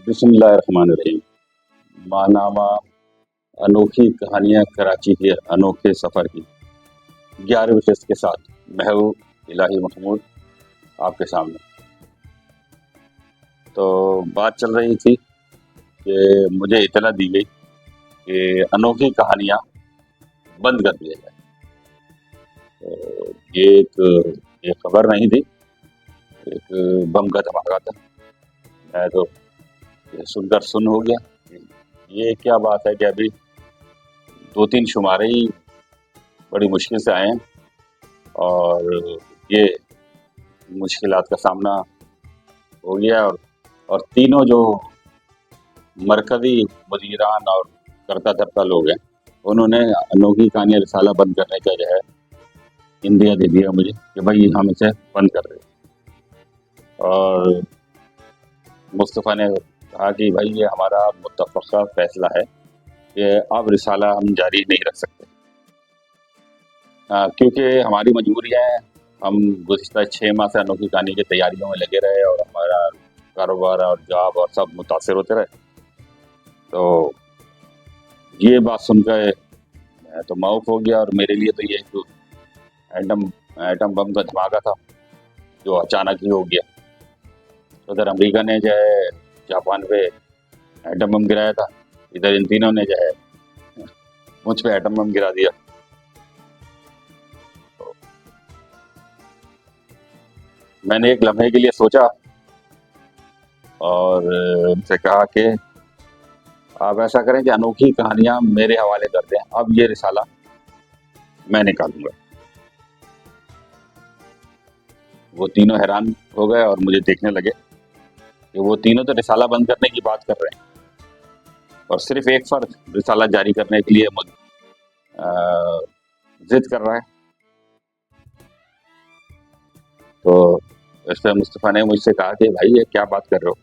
बिस्मिल्लाहिर्रहमानिर्रहीम। मानामा अनोखी कहानियाँ कराची के अनोखे सफ़र की 11वीं किस्त के साथ महबूब इलाही महमूद आपके सामने। तो बात चल रही थी कि मुझे इत्तला दी गई कि अनोखी कहानियाँ बंद कर दिया जाए। तो ये खबर नहीं थी, एक बम का धमाका था। मैं तो ये सुनकर सुन हो गया कि ये क्या बात है कि अभी 2-3 शुमारे ही बड़ी मुश्किल से आए हैं और ये मुश्किलात का सामना हो गया। और तीनों जो मरकज़ी मुदीरान और कर्ता धर्ता लोग हैं, उन्होंने अनोखी कहानियाँ रिसाला बंद करने का जो है इंदिया दे दिया मुझे कि भाई हम इसे बंद कर रहे हैं। और मुस्तफ़ा ने कहा कि भाई ये हमारा मुत्तफ़क़ा फ़ैसला है कि अब रिसाला हम जारी नहीं रख सकते, क्योंकि हमारी मजबूरियाँ हैं। हम गुज़िश्ता 6 माह से अनोखी कहानी की तैयारियों में लगे रहे और हमारा कारोबार और जॉब और सब मुतासिर होते रहे। तो ये बात सुनकर मैं तो माऊफ हो गया और मेरे लिए तो ये जो एटम बम का धमाका था जो अचानक ही हो गया। उधर अमेरिका ने जो है जापान पे एटम बम गिराया था, इधर इन तीनों ने जो है मुझ पे एटम बम गिरा दिया। तो मैंने एक लम्हे के लिए सोचा और उनसे कहा कि आप ऐसा करें कि अनोखी कहानियां मेरे हवाले कर दें, अब ये रिसाला मैं निकालूंगा। वो तीनों हैरान हो गए और मुझे देखने लगे कि वो तीनों तो रिसाला बंद करने की बात कर रहे हैं और सिर्फ एक फर्द रिसाला जारी करने के लिए जिद कर रहा है। तो इस पर मुस्तफ़ा ने मुझसे कहा कि भाई ये क्या बात कर रहे हो,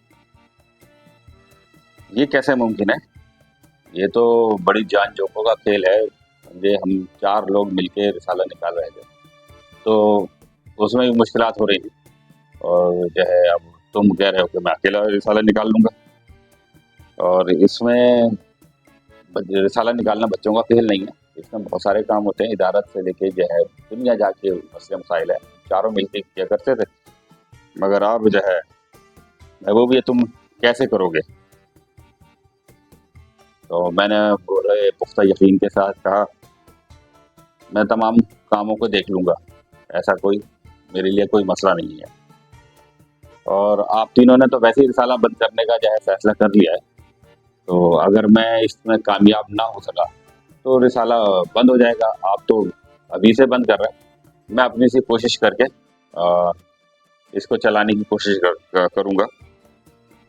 ये कैसे मुमकिन है, ये तो बड़ी जान जोखों का खेल है। ये हम 4 लोग मिलके रिसाला निकाल रहे थे, तो उसमें भी मुश्किलात हो रही थी और जो है अब तुम कह रहे हो कि मैं अकेला रिसाला निकाल लूँगा। और इसमें रिसाला निकालना बच्चों का खेल नहीं है, इसमें बहुत सारे काम होते हैं, इदारत से लेके जो है दुनिया जाके मसले मसाइल है, चारों मिलके किया करते थे। मगर अब जो है महबूब ये तुम कैसे करोगे? तो मैंने बड़े पुख्ता यकीन के साथ कहा, मैं तमाम कामों को देख लूँगा, ऐसा कोई मेरे लिए कोई मसला नहीं है। और आप तीनों ने तो वैसे ही रिसाला बंद करने का जो है फ़ैसला कर लिया है, तो अगर मैं इसमें कामयाब ना हो सका तो रिसाला बंद हो जाएगा। आप तो अभी से बंद कर रहे हैं, मैं अपनी सी कोशिश करके इसको चलाने की कोशिश करूँगा,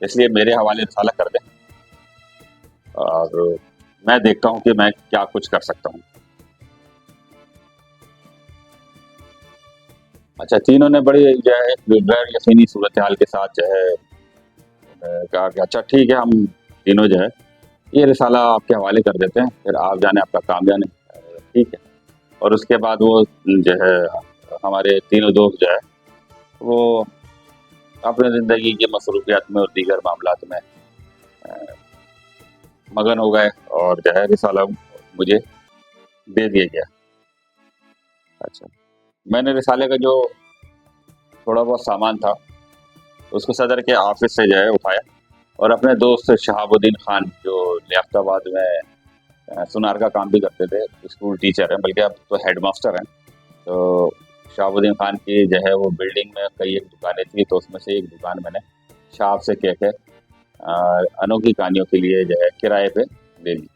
इसलिए मेरे हवाले रिसाला कर दें और मैं देखता हूँ कि मैं क्या कुछ कर सकता हूँ। अच्छा, तीनों ने बड़ी जो है गैर यकीनी सूरत हाल के साथ जो है कहा कि अच्छा ठीक है, हम तीनों जो है ये रिसाला आपके हवाले कर देते हैं, फिर आप जाने आपका काम जाने। ठीक है। और उसके बाद वो जो है हमारे तीनों दोस्त जो है वो अपने ज़िंदगी की मसरूफियात में और दीगर मामलात में मगन हो गए और जो है रिसाला मुझे दे दिया गया। अच्छा, मैंने रिसाले का जो थोड़ा बहुत सामान था उसको सदर के ऑफिस से जो है उठाया और अपने दोस्त शहाबुद्दीन खान जो लियाकताबाद में सुनार का काम भी करते थे, स्कूल टीचर हैं, बल्कि अब तो हेड मास्टर हैं। तो शहाबुद्दीन खान की जो है वो बिल्डिंग में कई एक दुकानें थी, तो उसमें से एक दुकान मैंने शाह से कह के अनोखी कहानियों के लिए जो है किराए पे ले ली।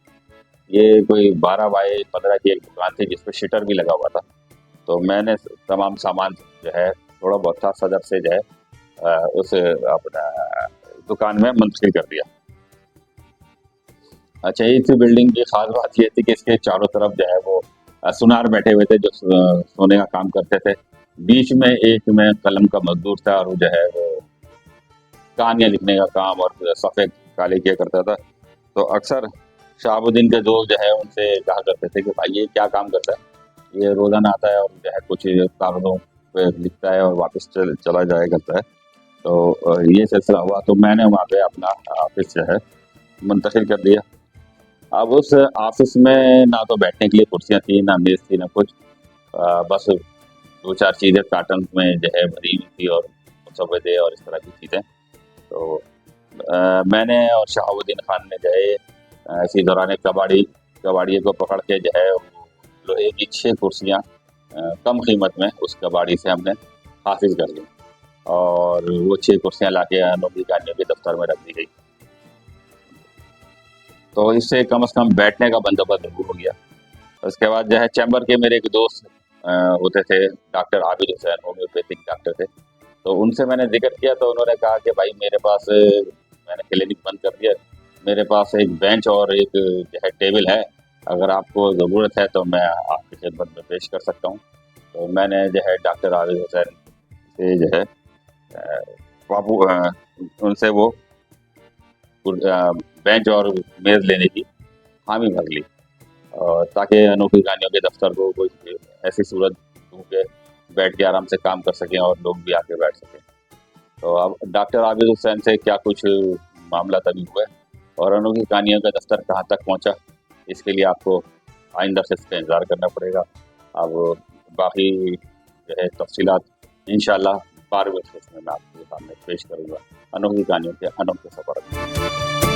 ये कोई 12 बाई 15 की एक दुकान थी जिसपे शटर भी लगा हुआ था। तो मैंने तमाम सामान जो है थोड़ा बहुत था सदर से जो है उस अपना दुकान में मुंतकिल कर दिया। अच्छा, इस बिल्डिंग की खास बात ये थी कि इसके चारों तरफ जो है वो सुनार बैठे हुए थे जो सोने का काम करते थे। बीच में एक में कलम का मजदूर था और वो जो है वो कहानियाँ लिखने का काम और सफ़ेद काले किया करता था। तो अक्सर शहाबुद्दीन के दोस्त जो है उनसे कहा करते थे कि भाई ये क्या काम करता है, ये रोज़ाना आता है और जो है कुछ कागज़ों पे लिखता है और वापस चला जाया करता है। तो ये सिलसिला हुआ तो मैंने वहाँ पे अपना ऑफ़िस जो है मुंतकिल कर दिया। अब उस ऑफ़िस में ना तो बैठने के लिए कुर्सियाँ थी, ना मेज़ थी, ना कुछ। बस 2-4 चीज़ें कार्टन्स में जो है भरी हुई थी और मुसव्वदे और इस तरह की चीज़ें। तो मैंने और शहाबुद्दीन खान ने जो है इसी दौरान एक कबाड़िए को पकड़ के जो है वो लोहे की 6 कुर्सियाँ कम कीमत में उस कबाड़ी से हमने हासिल कर ली और वो 6 कुर्सियाँ लाके अनोखी कहानियों के दफ्तर में रख दी गई। तो इससे कम से कम बैठने का बंदोबस्त ज़रूर हो गया। उसके बाद जो है चैम्बर के मेरे एक दोस्त होते थे, doctor Abid Hussain homeopathic doctor थे। तो उनसे मैंने ज़िक्र किया तो उन्होंने कहा कि भाई मेरे पास मैंने क्लिनिक बंद कर दिया, मेरे पास एक बेंच और एक जो है टेबल है, अगर आपको ज़रूरत है तो मैं आपकी खिदमत में पेश कर सकता हूँ। तो मैंने जो है डॉक्टर आबिद हुसैन से जो है अ, बाबू उनसे वो बेंच और मेज़ लेने की हामी भर ली और ताकि अनोखी कहानियों के दफ्तर को कोई ऐसी सूरत दूँ कि बैठ के आराम से काम कर सकें और लोग भी आके बैठ सकें। तो अब डॉक्टर आबिद हुसैन से क्या कुछ मामला तभी हुआ और अनोखी कहानियों का दफ्तर कहाँ तक पहुँचा, इसके लिए आपको आइंदा किस्त का इंतज़ार करना पड़ेगा। अब बाकी जो है तफ़सीलात इंशाअल्लाह 12वें किस्त में मैं आपके सामने पेश करूँगा। अनोखी कहानियों के अनोखे सफ़र।